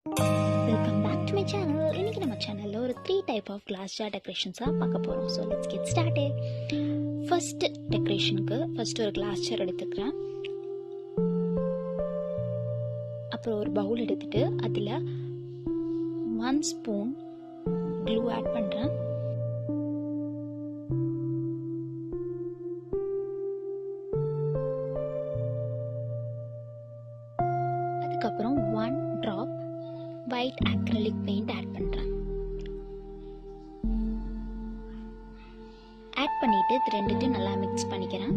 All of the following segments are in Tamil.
Welcome back to my channel. இன்னைக்கு நம்ம சேனல்ல ஒரு 3 type of glass jar decorations பார்க்க போறோம். So let's get started. First decorationக்கு first ஒரு glass jar எடுத்துக்கிறேன். அப்புறம் ஒரு பவுல் எடுத்துட்டு அதுல 1 spoon glue add பண்றேன். அதுக்கப்புறம் 1 drop white acrylic paint add பண்றேன். ஆட் பண்ணிட்டு இது ரெண்டுத்தையும் நல்லா மிக்ஸ் பண்ணிக்கிறேன்.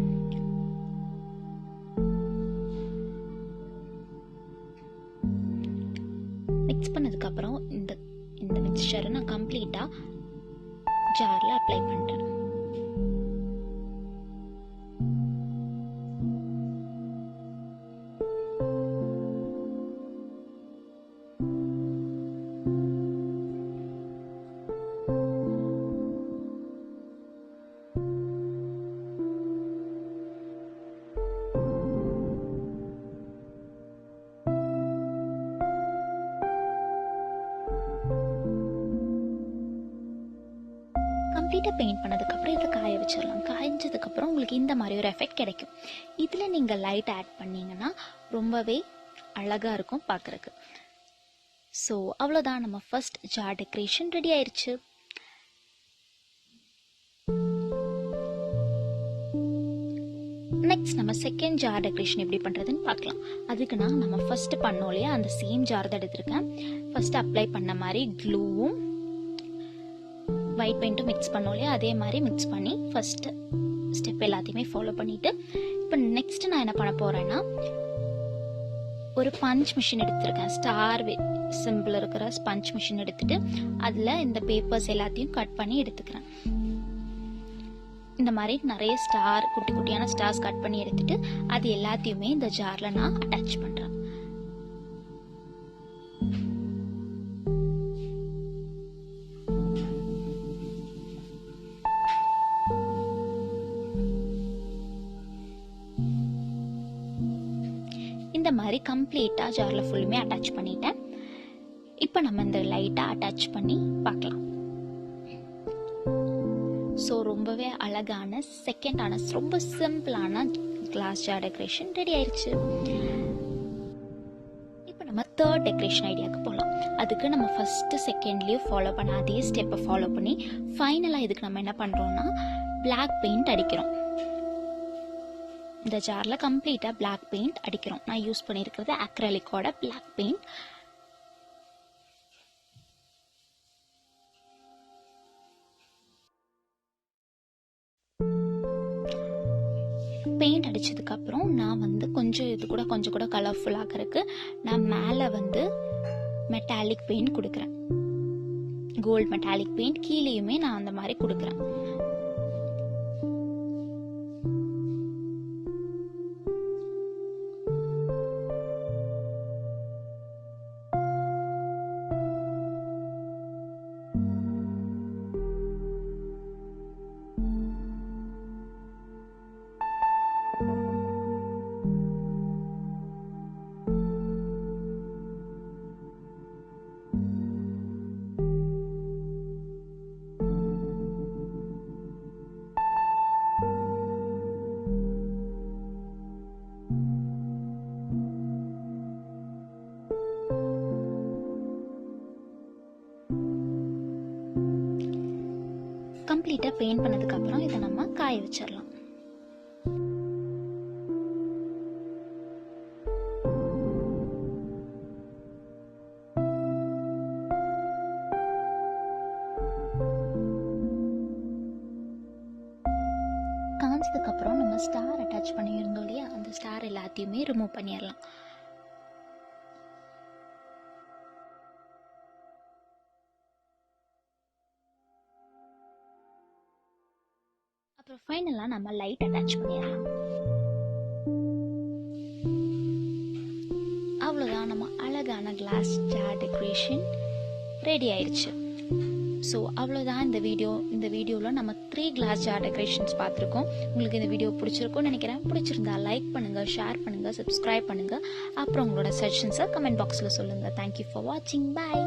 மிக்ஸ் பண்ணதுக்கு அப்புறம் இந்த மிக்ஸ்சரை நான் கம்ப்ளீட்டா ஜார்ல அப்ளை பண்றேன். கம்ப்ளீட்டாக பெயிண்ட் பண்ணதுக்கப்புறம் இதை காய வச்சிடலாம். காய்ஞ்சதுக்கப்புறம் உங்களுக்கு இந்த மாதிரி ஒரு எஃபெக்ட் கிடைக்கும். இதில் நீங்கள் லைட் ஆட் பண்ணிங்கன்னா ரொம்பவே அழகாக இருக்கும் பார்க்குறக்கு. ஸோ அவ்வளோதான், நம்ம ஃபர்ஸ்ட் ஜார் டெக்கரேஷன் ரெடி ஆயிடுச்சு. நெக்ஸ்ட் நம்ம செகண்ட் ஜார் டெக்கரேஷன் எப்படி பண்ணுறதுன்னு பார்க்கலாம். அதுக்கு நம்ம ஃபர்ஸ்ட் பண்ணோம் இல்லையா, அந்த சேம் ஜார் தான் எடுத்திருக்கேன். ஃபர்ஸ்ட் அப்ளை பண்ண மாதிரி க்ளூவும் ஒயிட் பெயிண்ட்டும் மிக்ஸ் பண்ணோம் இல்லையா, அதே மாதிரி மிக்ஸ் பண்ணி ஃபர்ஸ்ட் ஸ்டெப் எல்லாத்தையுமே ஃபாலோ பண்ணிட்டு இப்போ நெக்ஸ்ட் நான் என்ன பண்ண போறேன்னா, ஒரு பஞ்ச் மிஷின் எடுத்திருக்கேன். ஸ்டார் சிம்பிள் இருக்கிற பஞ்ச் மிஷின் எடுத்துட்டு அதுல இந்த பேப்பர்ஸ் எல்லாத்தையும் கட் பண்ணி எடுத்துக்கிறேன். இந்த மாதிரி நிறைய ஸ்டார், குட்டி குட்டியான ஸ்டார்ஸ் கட் பண்ணி எடுத்துட்டு அது எல்லாத்தையுமே இந்த ஜார்ல நான் அட்டாச் பண்றேன். இந்த மாதிரி கம்ப்ளீட்டா ஜார்ல ஃபுல்லுமே அட்டாச் பண்ணிட்டேன். இப்போ நம்ம இந்த லைட்டா அட்டாச் பண்ணி பார்க்கலாம். ஸோ ரொம்பவே அழகான செகண்டான ரொம்ப சிம்பிளான கிளாஸ் ஜார் டெக்கரேஷன் ரெடி ஆயிடுச்சு. இப்போ நம்ம தேர்ட் டெக்கரேஷன் ஐடியாவுக்கு போகலாம். அதுக்கு நம்ம ஃபர்ஸ்ட் செகண்ட்லேயும் ஃபாலோ பண்ண அதே ஸ்டெப்பை ஃபாலோ பண்ணி ஃபைனலாக இதுக்கு நம்ம என்ன பண்ணுறோம்னா பிளாக் பெயிண்ட் அடிக்கிறோம். இந்த ஜார்ல கம்ப்ளீட்டா பிளாக் பெயிண்ட் அடிக்கிறோம். நான் யூஸ் பண்ணியிருக்கிறது அக்ரலிக்கோட பிளாக் பெயிண்ட். பெயிண்ட் அடிச்சதுக்கு அப்புறம் நான் கொஞ்சம் கூட கலர்ஃபுல் ஆகிறதுக்கு நான் மேல மெட்டாலிக் பெயிண்ட் கொடுக்குறேன். கோல்ட் மெட்டாலிக் பெயிண்ட் கீழேயுமே நான் அந்த மாதிரி கொடுக்குறேன். கம்ப்ளீட்டா பெயிண்ட் பண்ணதுக்கு அப்புறம் இதை நம்ம காய வச்சிடலாம். காஞ்சதுக்கு அப்புறம் நம்ம ஸ்டார் அட்டாச் பண்ணி இருந்தோம் இல்லையா, அந்த ஸ்டார் எல்லாத்தையுமே ரிமூவ் பண்ணிடலாம். அப்புறம் ஃபைனலா நம்ம லைட் அட்டாச் பண்ணிடலாம். அவ்வளோதான், நம்ம அழகான கிளாஸ் ஜார் டெக்கரேஷன் ரெடி ஆயிடுச்சு. ஸோ அவ்வளோதான் இந்த வீடியோவில் நம்ம 3 கிளாஸ் ஜார் டெக்கரேஷன்ஸ் பார்த்துருக்கோம். உங்களுக்கு இந்த வீடியோ பிடிச்சிருக்கும்னு நினைக்கிறேன். பிடிச்சிருந்தா லைக் பண்ணுங்கள், ஷேர் பண்ணுங்கள், சப்ஸ்கிரைப் பண்ணுங்கள். அப்புறம் உங்களோட சஜஷன்ஸை கமெண்ட் பாக்ஸில் சொல்லுங்கள். தேங்க்யூ ஃபார் வாட்சிங். பாய்.